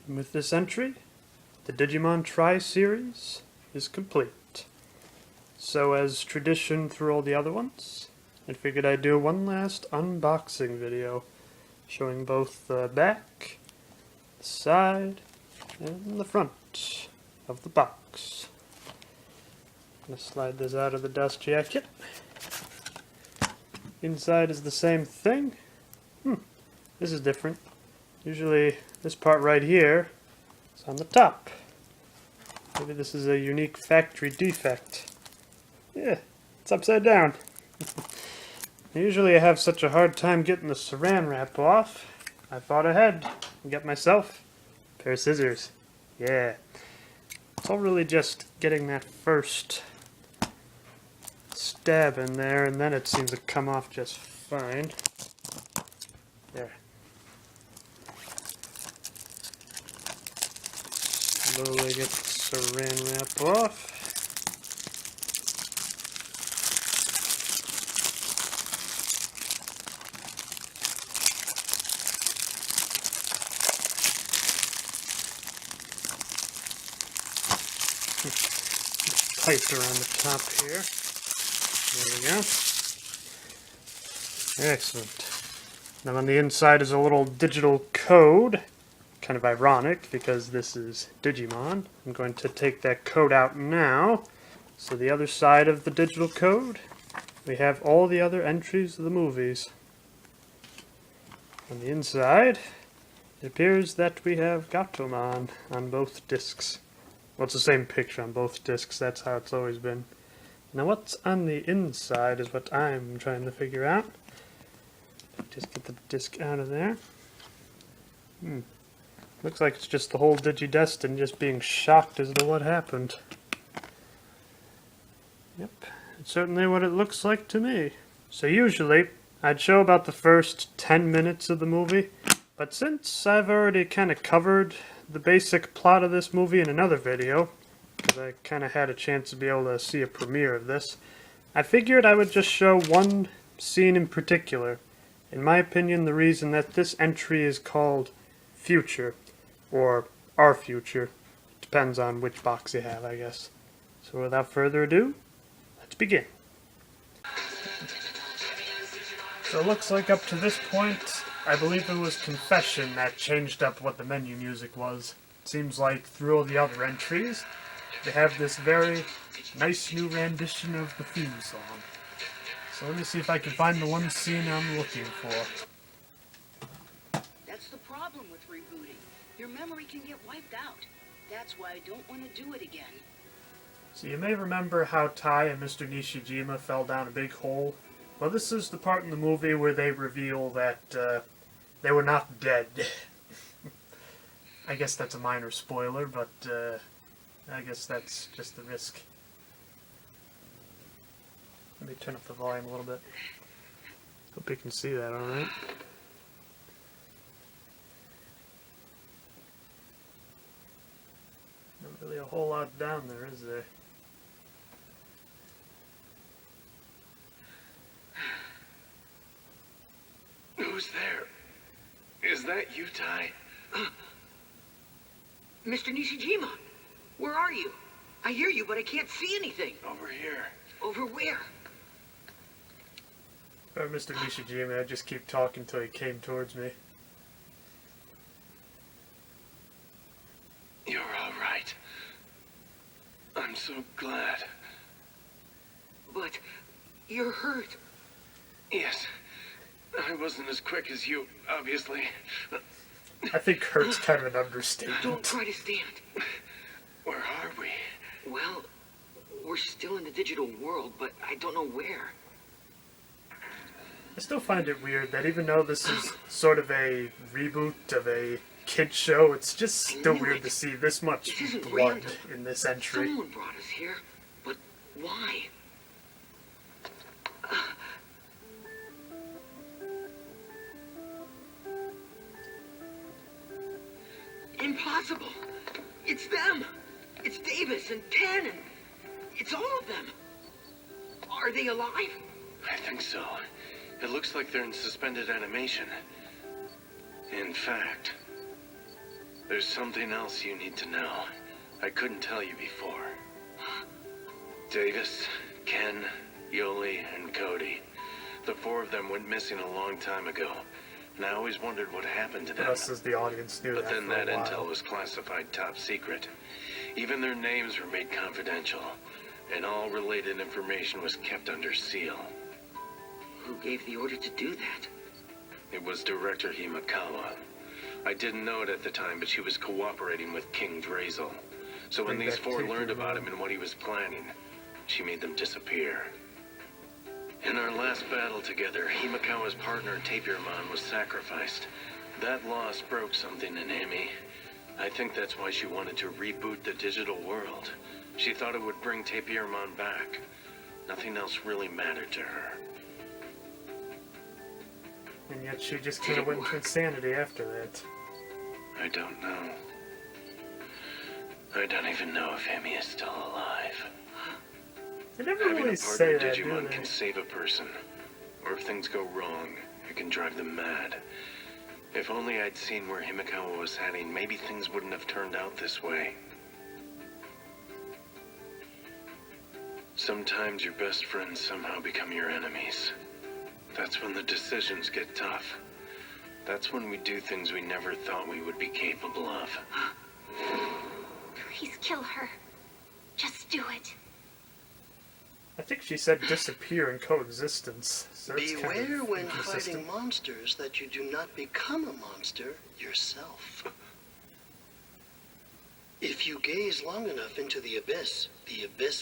And with this entry, the Digimon Tri Series is complete. So as tradition through all the other ones, I figured I'd do one last unboxing video showing both the back, the side, and the front of the box. I'm going to slide this out of the dust jacket. Inside is the same thing. This is different. Usually this part right here is on the top. Maybe this is a unique factory defect. Yeah, it's upside down. Usually I have such a hard time getting the saran wrap off. I thought ahead and got myself a pair of scissors. Yeah. It's all really just getting that first stab in there, and then it seems to come off just fine. There. Slowly get the saran wrap off. Tight around the top here. There we go. Excellent. Now on the inside is a little digital code. Kind of ironic because this is Digimon. I'm going to take that code out now. So the other side of the digital code, we have all the other entries of the movies. On the inside, it appears that we have Gatomon on both discs. Well, it's the same picture on both discs. That's how it's always been. Now what's on the inside is what I'm trying to figure out. Just get the disc out of there. Looks like it's just the whole Digidestin just being shocked as to what happened. Yep, it's certainly what it looks like to me. So usually, I'd show about the first 10 minutes of the movie, but since I've already kind of covered the basic plot of this movie in another video, because I kind of had a chance to be able to see a premiere of this, I figured I would just show one scene in particular. In my opinion, the reason that this entry is called Future, or Our Future, depends on which box you have, I guess. So without further ado, let's begin. So it looks like up to this point, I believe it was Confession that changed up what the menu music was. It seems like through all the other entries, they have this very nice new rendition of the theme song. So let me see if I can find the one scene I'm looking for. That's the problem with rebooting. Your memory can get wiped out. That's why I don't want to do it again. So you may remember how Tai and Mr. Nishijima fell down a big hole. Well, this is the part in the movie where they reveal that they were not dead. I guess that's a minor spoiler, but I guess that's just the risk. Let me turn up the volume a little bit. Hope you can see that alright. Not really a whole lot down there, is there? Who's there? Is that you, Tai? Mr. Nishijima, where are you? I hear you, but I can't see anything. Over here. Over where? Mr. Nishijima, I'd just keep talking till he came towards me. You're all right. I'm so glad. But you're hurt. Yes. I wasn't as quick as you, obviously. I think hurt's kind of an understatement. Don't try to stand. Where are we? Well, we're still in the digital world, but I don't know where. I still find it weird that even though this is sort of a reboot of a kid's show, it's just still weird to see this much blood in this entry. Someone brought us here, but why? Impossible! It's them! It's Davis and Ten and... It's all of them! Are they alive? I think so. It looks like they're in suspended animation. In fact, There's something else you need to know. I couldn't tell you before. Davis, Ken, Yoli, and Cody. The four of them went missing a long time ago, and I always wondered what happened to them. Us as the audience knew But that then for a that while. intel was classified top secret. Even their names were made confidential, and all related information was kept under seal. Who gave the order to do that? It was Director Himakawa. I didn't know it at the time, but she was cooperating with King Drazel. So when Bring these back four Tapir learned about Man. him and what he was planning, she made them disappear. In our last battle together, Himakawa's partner Tapirmon was sacrificed. That loss broke something in Amy. I think that's why she wanted to reboot the digital world. She thought it would bring Tapirmon back. Nothing else really mattered to her. And yet she just kind of went into insanity after that. I don't know. I don't even know if Amy is still alive. They never Having really a say partner that, do Digimon they? can save a person. Or if things go wrong, it can drive them mad. If only I'd seen where Himakawa was heading, maybe things wouldn't have turned out this way. Sometimes your best friends somehow become your enemies. That's when the decisions get tough. That's when we do things we never thought we would be capable of. Please kill her. Just do it. I think she said disappear in coexistence. So that's Beware kind of when inconsistent. fighting monsters that you do not become a monster yourself. If you gaze long enough into the abyss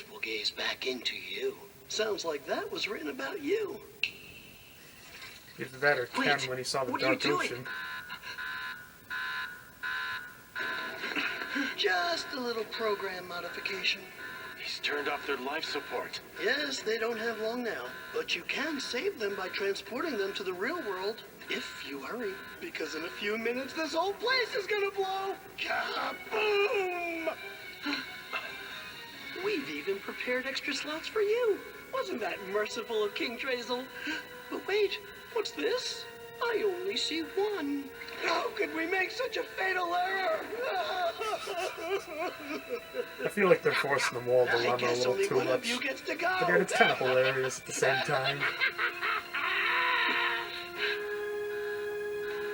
will gaze back into you. Sounds like that was written about you. Either that or Ken Wait, when he saw the what are you Dark doing? Ocean. Just a little program modification. He's turned off their life support. Yes, they don't have long now, but you can save them by transporting them to the real world if you hurry. Because in a few minutes, this whole place is gonna blow. Kaboom! We've even prepared extra slots for you. Wasn't that merciful of King Drazel? But wait, what's this? I only see one. How could we make such a fatal error? I feel like they're forcing the moral I dilemma a guess little only too one of much. you gets to go. But yet it's kind of hilarious at the same time.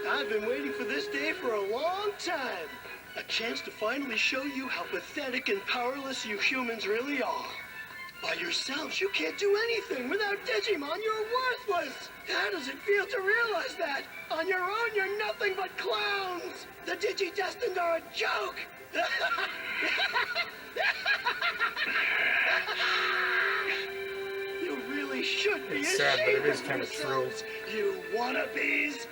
I've been waiting for this day for a long time. A chance to finally show you how pathetic and powerless you humans really are. By yourselves, you can't do anything. Without Digimon, you're worthless. How does it feel to realize that? On your own, you're nothing but clowns. The Digi-Destined are a joke. You really should be It's sad, but ashamed it is of kinda true. yourselves, you wannabes.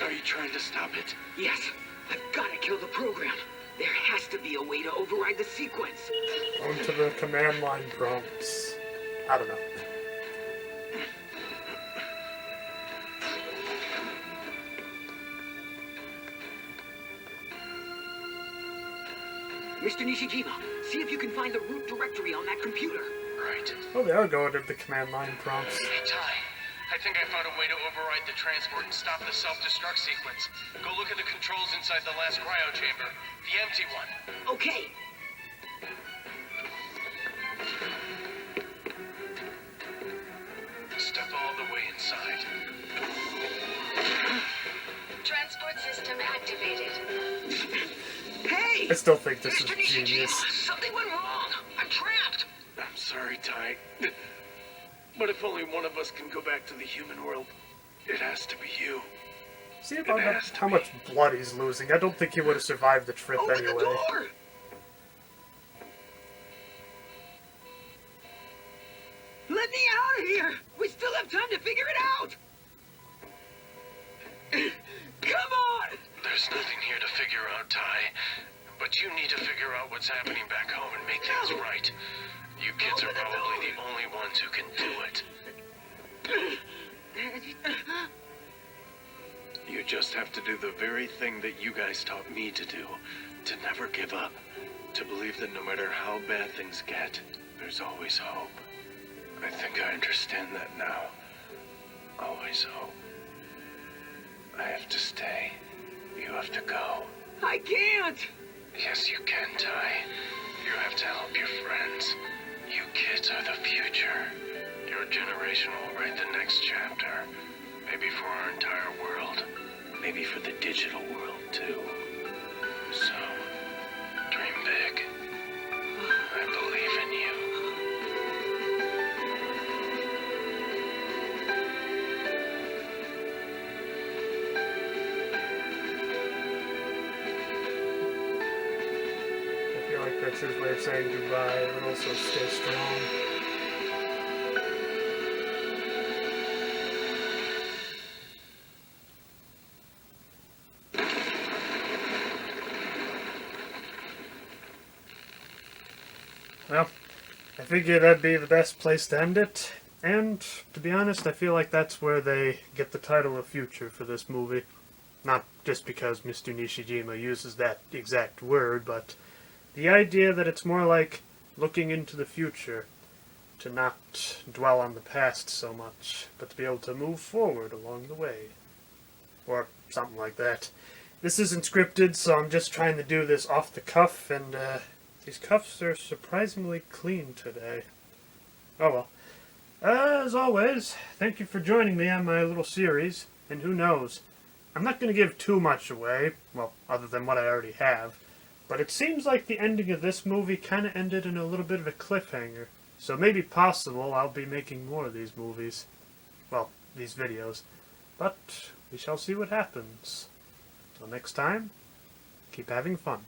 Are you trying to stop it? Yes, I've got to kill the program. There has to be a way to override the sequence. Going to the command line prompts. I don't know. Mr. Nishijima, see if you can find the root directory on that computer. Right. Oh, they are going to the command line prompts. Hey, Ty. I think I found a way to override the transport and stop the self-destruct sequence. Go look at the controls inside the last cryo chamber. The empty one. Okay. Step all the way inside. Transport system activated. Hey! I still think this is Mr. Nishijima, genius. something went wrong. I'm trapped. I'm sorry, Ty. But if only one of us can go back to the human world, it has to be you. See about It how, has to how be. much blood he's losing. I don't think he would have survived the trip Open anyway. the door. Let me out of here. We still have time to figure it out. Come on. There's nothing here to figure out, Ty. But you need to figure out what's happening back home and make things right. You kids are Open the probably door. the only ones who can do it. You just have to do the very thing that you guys taught me to do. To never give up. To believe that no matter how bad things get, there's always hope. I think I understand that now. Always hope. I have to stay. You have to go. I can't! Yes, you can, Ty. You have to help your friends. You kids are the future. Your generation will write the next chapter. Maybe for our entire world. Maybe for the digital world, too. So, dream big. I believe in you. I feel like that's his way of saying goodbye, but also stay strong. Well, I figured that'd be the best place to end it. And, to be honest, I feel like that's where they get the title of Future for this movie. Not just because Mr. Nishijima uses that exact word, but the idea that it's more like looking into the future, to not dwell on the past so much, but to be able to move forward along the way. Or something like that. This isn't scripted, so I'm just trying to do this off the cuff, and these cuffs are surprisingly clean today. Oh well. As always, thank you for joining me on my little series, and who knows, I'm not going to give too much away, well, other than what I already have, but it seems like the ending of this movie kind of ended in a little bit of a cliffhanger, so maybe possible I'll be making more of these movies. Well, these videos. But we shall see what happens. Till next time, keep having fun.